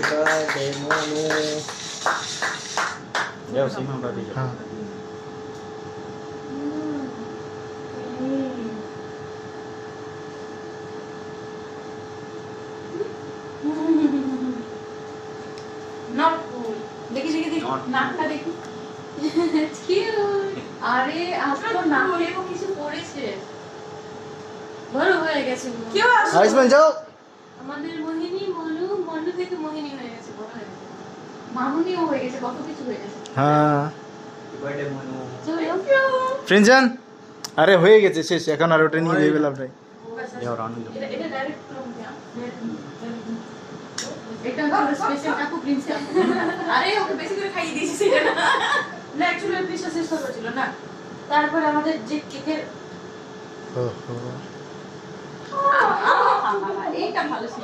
birthday Manu. Leo Simon birthday. हाँ Not cool. देखी देखी देखी नाकटा देखी cute আরে আজ তো নাকে ও কিছু পড়েছে বড় হয়ে গেছে কেউ আসে आयुष्मान जाओ আমাদের মোহিনী মনু মনু থেকে মোহিনী হয়ে গেছে বড় হয়ে গেছে মামুনিও হয়ে গেছে কত কিছু হয়ে গেছে हाँ Birthday Manu. চলো ফ্রেন্ডজান আরে হয়ে গেছে শেষ এখন আর ওটা নিয়ে ভেবে লাভ নাই Leo Ranu. এটা এটা ডাইরেক্ট ফ্রম এটা হচ্ছে স্পেশাল কাকু প্রিন্সেস আরে ওকে বেশি করে খাইয়ে দিয়েছিস এটা না অ্যাকচুয়ালি পিসা শেষ করেছিল না তারপর আমাদের যে কেকের ওহো এইটা ভালো ছিল